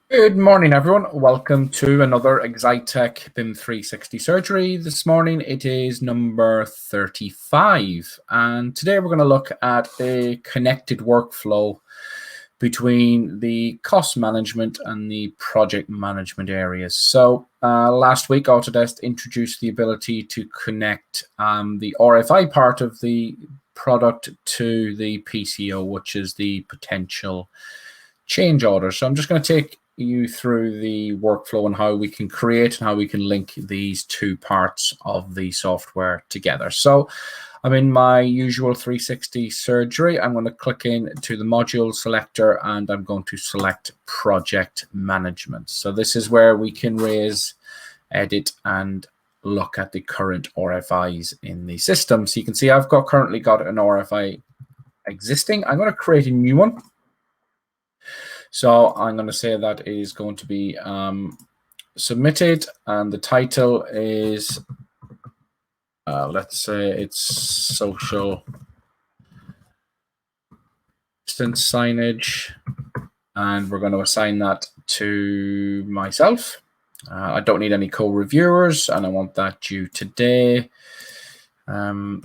Good morning, everyone. Welcome to another Excitech BIM 360 surgery. This morning it is number 35, and today we're going to look at a connected workflow between the cost management and the project management areas. So last week Autodesk introduced the ability to connect the RFI part of the product to the PCO, which is the potential change order. So I'm just going to take you through the workflow and how we can create and how we can link these two parts of the software together. So I'm in my usual 360 surgery. I'm going to click into the module selector and I'm going to select project management. So this is where we can raise, edit, and look at the current RFIs in the system. So you can see I've currently got an RFI existing. I'm going to create a new one. So I'm going to say that is going to be submitted, and the title is, let's say it's social distance signage, and we're going to assign that to myself. I don't need any co-reviewers, and I want that due today. And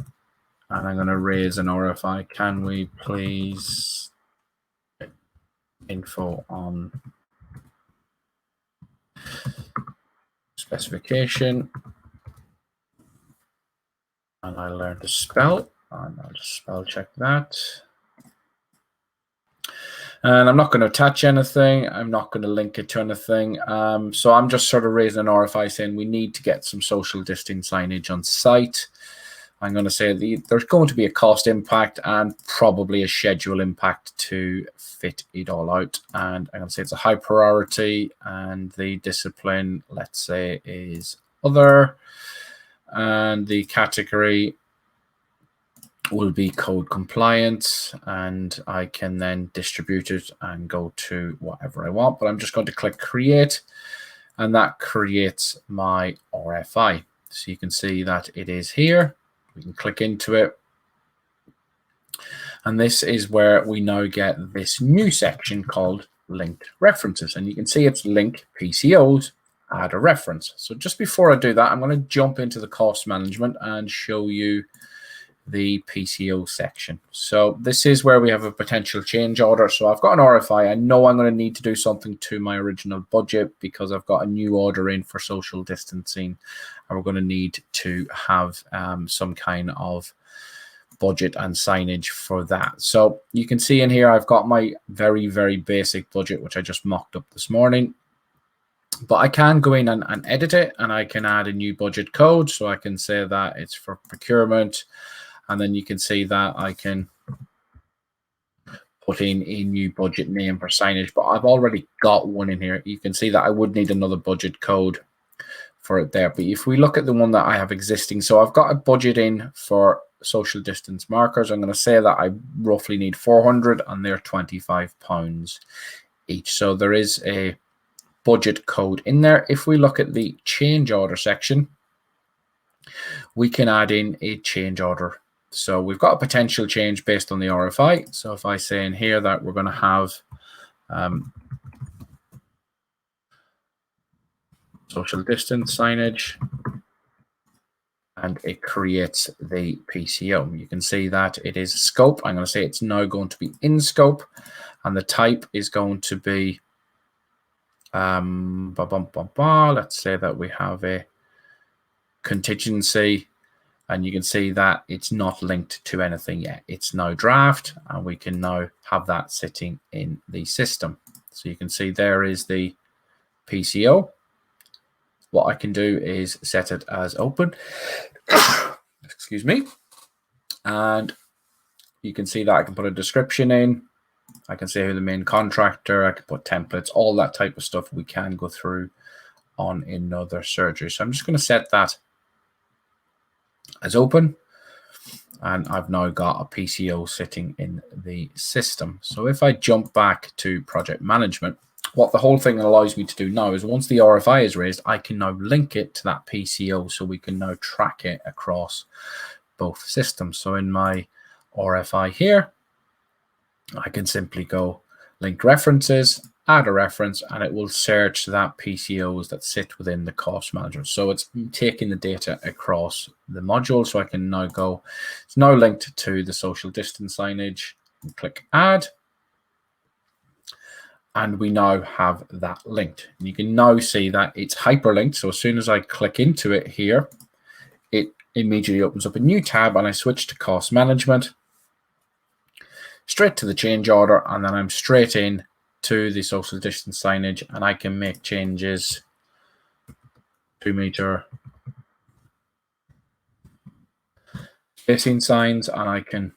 I'm going to raise an RFI. Can we please info on specification, and I learned to spell, and I'll just spell check that. And I'm not going to attach anything. I'm not going to link it to anything. So I'm just sort of raising an RFI saying we need to get some social distance signage on site. I'm going to say there's going to be a cost impact and probably a schedule impact to fit it all out. And I'm going to say it's a high priority, and the discipline, let's say, is other, and the category will be code compliant, and I can then distribute it and go to whatever I want. But I'm just going to click create, and that creates my RFI. So you can see that it is here. We can click into it, and this is where we now get this new section called linked references, and you can see it's link PCOs, add a reference. So just before I do that, I'm going to jump into the cost management and show you the PCO section. So this is where we have a potential change order. So I've got an RFI. I know I'm going to need to do something to my original budget because I've got a new order in for social distancing, and we're going to need to have some kind of budget and signage for that. So you can see in here I've got my very, very basic budget, which I just mocked up this morning. But I can go in and edit it, and I can add a new budget code. So I can say that it's for procurement. And then you can see that I can put in a new budget name for signage, but I've already got one in here. You can see that I would need another budget code for it there. But if we look at the one that I have existing, so I've got a budget in for social distance markers. I'm going to say that I roughly need 400, and they're £25 each. So there is a budget code in there. If we look at the change order section, we can add in a change order. So we've got a potential change based on the RFI. So if I say in here that we're going to have social distance signage, and it creates the PCO. You can see that it is scope. I'm going to say it's now going to be in scope, and the type is going to be, let's say that we have a contingency. And you can see that it's not linked to anything yet. It's now draft, and we can now have that sitting in the system. So you can see there is the PCO. What I can do is set it as open. Excuse me. And you can see that I can put a description in. I can say who the main contractor, I can put templates, all that type of stuff we can go through on another surgery. So I'm just going to set that as open, and I've now got a PCO sitting in the system. So if I jump back to project management, what the whole thing allows me to do now is once the RFI is raised, I can now link it to that PCO, so we can now track it across both systems. So in my RFI here, I can simply go link references, add a reference, and it will search that PCOs that sit within the cost manager. So it's taking the data across the module. So I can now go, it's now linked to the social distance signage. Click add. And we now have that linked. And you can now see that it's hyperlinked. So as soon as I click into it here, it immediately opens up a new tab, and I switch to cost management, straight to the change order, and then I'm straight in to the social distance signage, and I can make changes, 2 meter spacing signs, and I can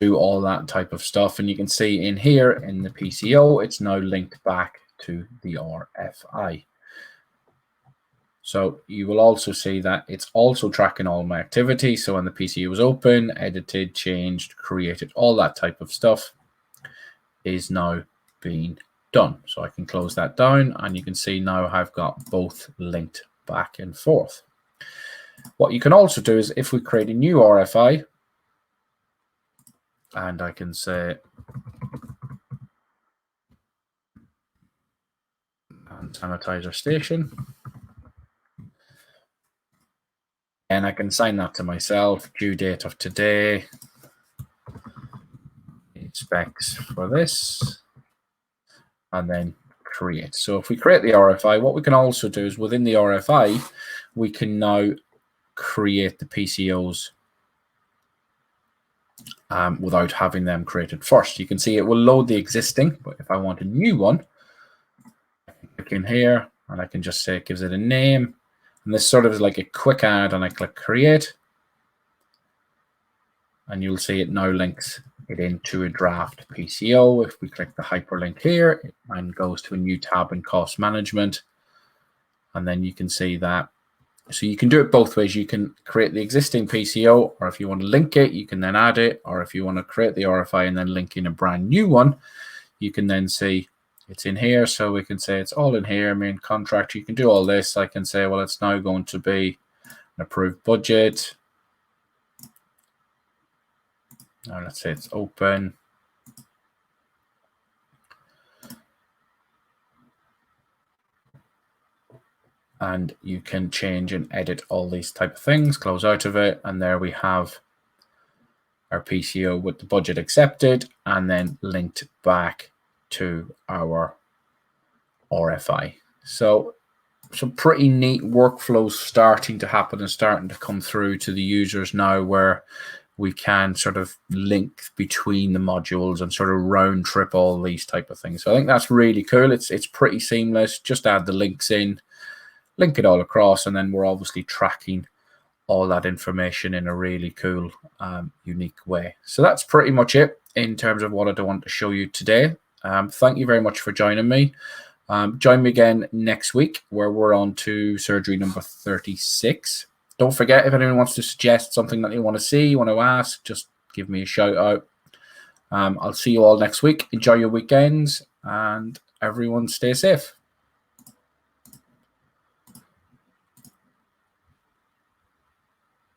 do all that type of stuff. And you can see in here in the PCO, it's now linked back to the RFI. So you will also see that it's also tracking all my activity. So when the PCO was open, edited, changed, created, all that type of stuff is now being done. So I can close that down, and you can see now I've got both linked back and forth. What you can also do is if we create a new RFI, and I can say sanitizer station, and I can assign that to myself, due date of today, specs for this, and then create. So if we create the RFI, what we can also do is within the RFI, we can now create the PCOs without having them created first. You can see it will load the existing, but if I want a new one, I can click in here, and I can just say it gives it a name. And this sort of is like a quick add, and I click create, and you'll see it now links it into a draft PCO. If we click the hyperlink here, it and goes to a new tab in cost management, and then you can see that. So you can do it both ways. You can create the existing PCO, or if you want to link it, you can then add it, or if you want to create the RFI and then link in a brand new one, you can then see it's in here. So we can say it's all in here, main contract. You can do all this. I can say, well, it's now going to be an approved budget. Now let's say it's open. And you can change and edit all these type of things, close out of it. And there we have our PCO with the budget accepted and then linked back to our RFI. So some pretty neat workflows starting to happen and starting to come through to the users now, where we can sort of link between the modules and sort of round trip all these type of things. So I think that's really cool. It's pretty seamless. Just add the links in, link it all across, and then we're obviously tracking all that information in a really cool, unique way. So that's pretty much it in terms of what I want to show you today. Thank you very much for joining me. Join me again next week, where we're on to surgery number 36. Don't forget, if anyone wants to suggest something that you want to see, you want to ask, just give me a shout out. I'll see you all next week. Enjoy your weekends, and everyone stay safe.